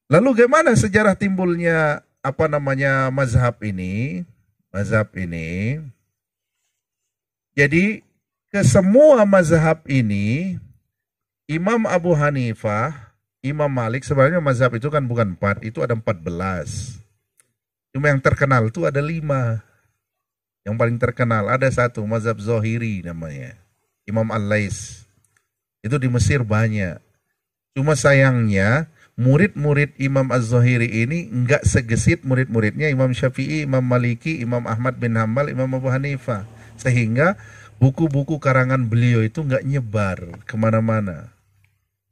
Lalu gimana sejarah timbulnya apa namanya mazhab ini? Mazhab ini. Jadi ke semua mazhab ini Imam Abu Hanifah, Imam Malik, sebenarnya mazhab itu kan bukan 4, itu ada 14. Cuma yang terkenal itu ada 5. Yang paling terkenal ada satu, mazhab Zohiri namanya. Imam Al-Lais. Itu di Mesir banyak. Cuma sayangnya murid-murid Imam Az-Zohiri ini enggak segesit murid-muridnya Imam Syafi'i, Imam Maliki, Imam Ahmad bin Hambal, Imam Abu Hanifah. Sehingga buku-buku karangan beliau itu enggak nyebar kemana-mana.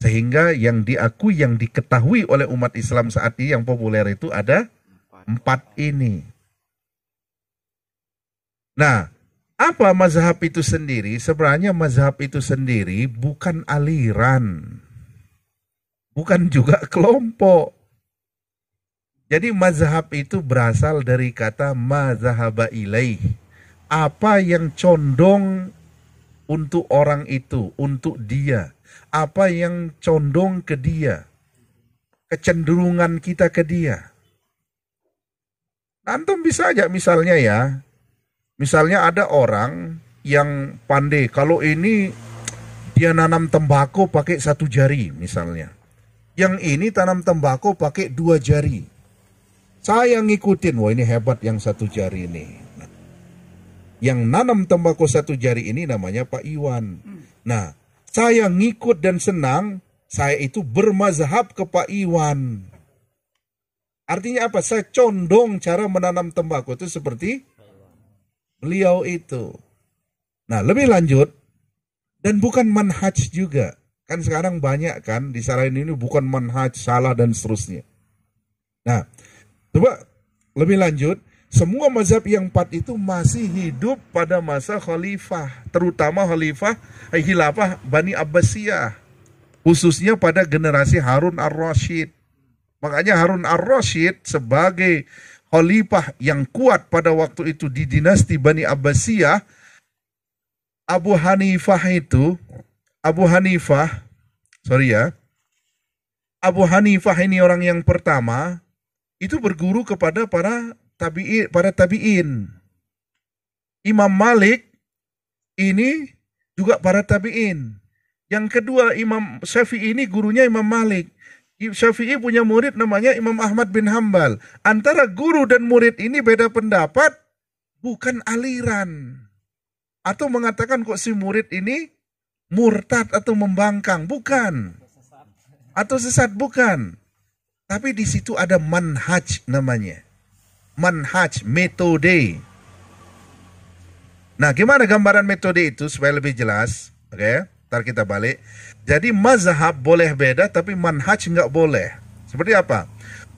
Sehingga yang diakui, yang diketahui oleh umat Islam saat ini yang populer itu ada 4 ini. Nah, apa mazhab itu sendiri? Sebenarnya mazhab itu sendiri bukan aliran. Bukan juga kelompok. Jadi mazhab itu berasal dari kata mazhaba ilaih. Apa yang condong untuk orang itu, untuk dia. Apa yang condong ke dia. Kecenderungan kita ke dia. Antum bisa aja misalnya ya. Misalnya ada orang yang pandai. Kalau ini dia nanam tembakau pakai 1 jari misalnya. Yang ini tanam tembakau pakai 2 jari. Saya ngikutin, wah ini hebat yang 1 jari ini. Nah, yang nanam tembakau 1 jari ini namanya Pak Iwan. Nah, saya ngikut dan senang, saya itu bermazhab ke Pak Iwan. Artinya apa? Saya condong cara menanam tembakau itu seperti beliau itu. Nah, lebih lanjut, dan bukan manhaj juga. Kan sekarang banyak kan, disalahin ini bukan manhaj, salah dan seterusnya. Nah, coba lebih lanjut, semua mazhab yang 4 itu masih hidup pada masa khalifah, terutama khilafah Bani Abbasiyah, khususnya pada generasi Harun ar-Rasyid. Makanya Harun ar-Rasyid sebagai khalifah yang kuat pada waktu itu di dinasti Bani Abbasiyah, Abu Hanifah ini orang yang pertama itu berguru kepada para tabi'in. Imam Malik ini juga para tabi'in. Yang kedua Imam Syafi'i ini gurunya Imam Malik. Syafi'i punya murid namanya Imam Ahmad bin Hambal. Antara guru dan murid ini beda pendapat, bukan aliran. Atau mengatakan kok si murid ini murtad atau membangkang, bukan. Atau sesat, bukan. Tapi di situ ada manhaj namanya. Manhaj, metode. Nah, gimana gambaran metode itu supaya lebih jelas? Oke, ntar kita balik. Jadi mazhab boleh beda, tapi manhaj nggak boleh. Seperti apa?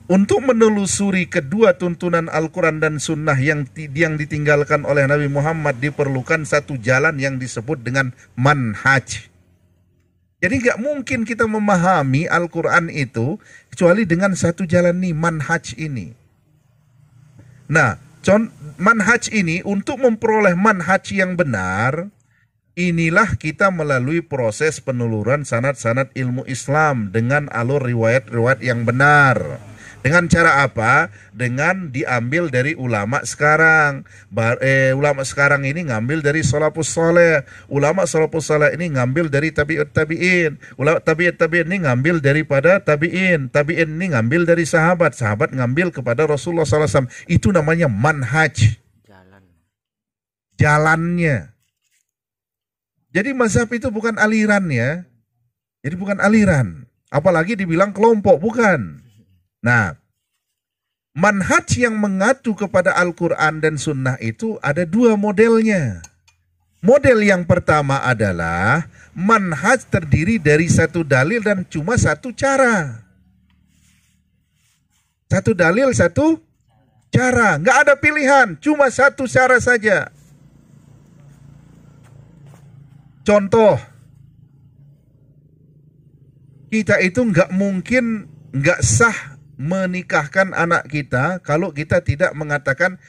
Untuk menelusuri kedua tuntunan Al-Quran dan Sunnah yang ditinggalkan oleh Nabi Muhammad diperlukan satu jalan yang disebut dengan manhaj. Jadi nggak mungkin kita memahami Al-Quran itu kecuali dengan satu jalan nih, manhaj ini. Nah, manhaj ini untuk memperoleh manhaj yang benar, inilah kita melalui proses peneluran sanad-sanad ilmu Islam dengan alur riwayat-riwayat yang benar. Dengan cara apa? Dengan diambil dari ulama sekarang. Ulama sekarang ini ngambil dari salafus saleh. Ulama salafus saleh ini ngambil dari tabi'ut tabi'in. Ulama tabi'ut tabi'in ini ngambil daripada tabi'in. Tabi'in ini ngambil dari sahabat. Sahabat ngambil kepada Rasulullah SAW. Itu namanya manhaj. Jalannya. Jadi mazhab itu bukan aliran ya. Jadi bukan aliran. Apalagi dibilang kelompok, bukan. Nah, manhaj yang mengacu kepada Al-Quran dan Sunnah itu ada 2 modelnya. Model yang pertama adalah manhaj terdiri dari 1 dalil dan cuma 1 cara. 1 dalil, 1 cara. Nggak ada pilihan, cuma 1 cara saja. Contoh, kita itu nggak mungkin, nggak sah menikahkan anak kita kalau kita tidak mengatakan,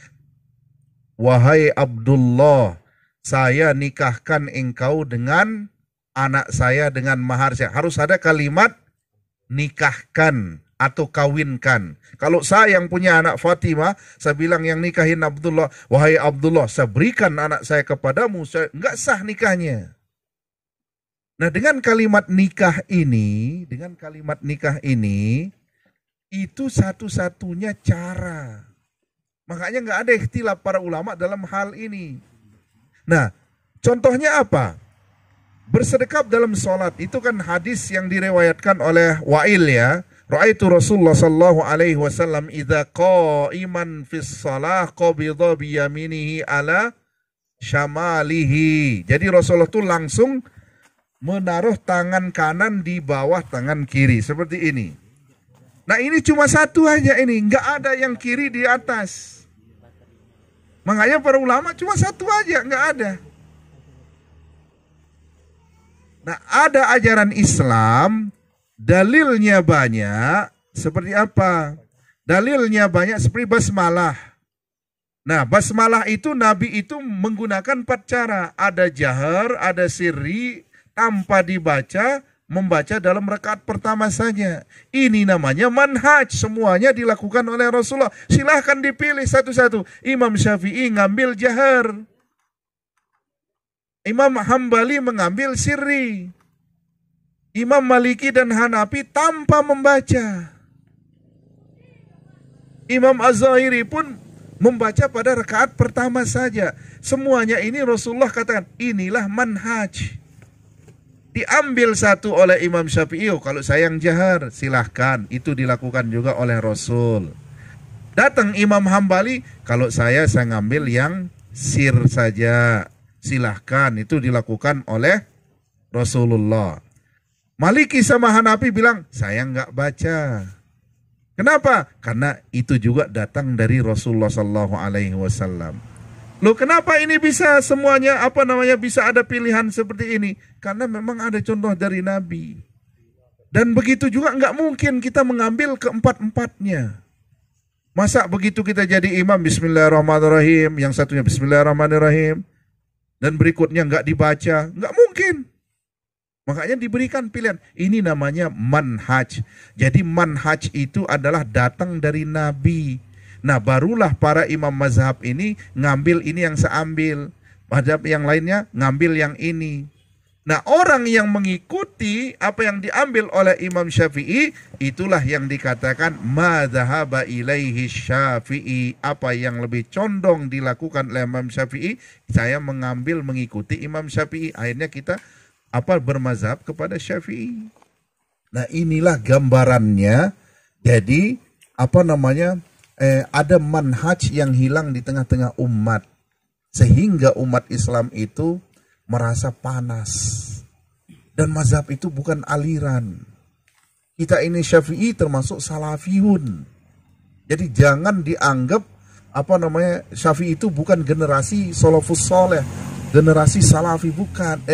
wahai Abdullah, saya nikahkan engkau dengan anak saya dengan mahar saya. Harus ada kalimat nikahkan. atau kawinkan. Kalau saya yang punya anak Fatimah, saya bilang yang nikahin Abdullah, wahai Abdullah, saya berikan anak saya kepadamu, nggak sah nikahnya. Nah, dengan kalimat nikah ini, itu satu-satunya cara. Makanya nggak ada ikhtilaf para ulama dalam hal ini. Nah, contohnya apa? Bersedekap dalam sholat, itu kan hadis yang diriwayatkan oleh Wa'il ya. Ra'aitu Rasulullah sallallahu alaihi wasallam idza qa'iman fis shalah qabidha bi yaminihi ala syamalihi. Jadi Rasulullah itu langsung menaruh tangan kanan di bawah tangan kiri seperti ini. Nah, ini cuma satu aja ini, nggak ada yang kiri di atas. Makanya para ulama cuma satu aja, nggak ada. Nah, ada ajaran Islam, dalilnya banyak, seperti apa? Dalilnya banyak seperti basmalah. Nah, basmalah itu Nabi itu menggunakan 4 cara. Ada jahar, ada sirri, tanpa dibaca, membaca dalam rakaat pertama saja. Ini namanya manhaj, semuanya dilakukan oleh Rasulullah. Silahkan dipilih satu-satu. Imam Syafi'i ngambil jahar. Imam Hambali mengambil sirri. Imam Maliki dan Hanafi tanpa membaca. Imam Az-Zahiri pun membaca pada rakaat pertama saja. Semuanya ini Rasulullah katakan, inilah manhaj. Diambil satu oleh Imam Syafi'i, kalau saya yang jahar, silahkan. Itu dilakukan juga oleh Rasul. Datang Imam Hambali, kalau saya ngambil yang sir saja. Silahkan, itu dilakukan oleh Rasulullah. Maliki sama Hanafi bilang, saya nggak baca. Kenapa? Karena itu juga datang dari Rasulullah Sallallahu Alaihi Wasallam. Loh, kenapa ini bisa semuanya bisa ada pilihan seperti ini? Karena memang ada contoh dari Nabi. Dan begitu juga nggak mungkin kita mengambil keempat-empatnya. Masa begitu kita jadi imam Bismillahirrahmanirrahim, yang satunya Bismillahirrahmanirrahim, dan berikutnya nggak dibaca, nggak mungkin. Makanya diberikan pilihan. Ini namanya manhaj. Jadi manhaj itu adalah datang dari Nabi. Nah, barulah para imam mazhab ini ngambil ini yang seambil. Mazhab yang lainnya ngambil yang ini. Nah, orang yang mengikuti apa yang diambil oleh Imam Syafi'i, itulah yang dikatakan madzhaba ilaihi Syafi'i. Apa yang lebih condong dilakukan oleh Imam Syafi'i, saya mengikuti Imam Syafi'i. Akhirnya kita bermazhab kepada Syafi'i. Nah, inilah gambarannya. Jadi ada manhaj yang hilang di tengah-tengah umat, sehingga umat Islam itu merasa panas. Dan mazhab itu bukan aliran. Kita ini Syafi'i termasuk salafiyun. Jadi jangan dianggap Syafi'i itu bukan generasi salafus soleh, generasi salafi, bukan.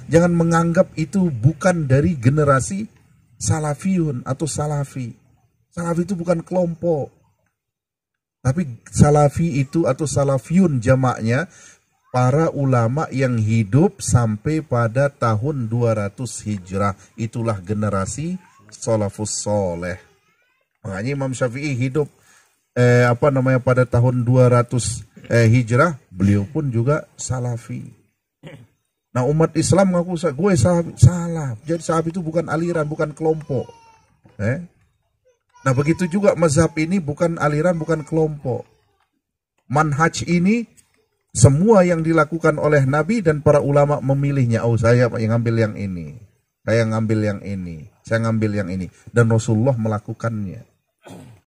Jangan menganggap itu bukan dari generasi salafiyun atau salafi. Salafi itu bukan kelompok. Tapi salafi itu atau salafiyun jamaknya para ulama yang hidup sampai pada tahun 200 Hijrah. Itulah generasi salafus soleh. Makanya Imam Syafi'i hidup pada tahun 200 Hijrah, beliau pun juga salafi. Nah, umat Islam ngaku gue salah. Jadi salafi itu bukan aliran, bukan kelompok. Nah, begitu juga mazhab ini bukan aliran, bukan kelompok. Manhaj ini semua yang dilakukan oleh Nabi dan para ulama memilihnya. Oh, saya yang ngambil yang ini. Saya ngambil yang ini. Saya ngambil yang ini. Dan Rasulullah melakukannya.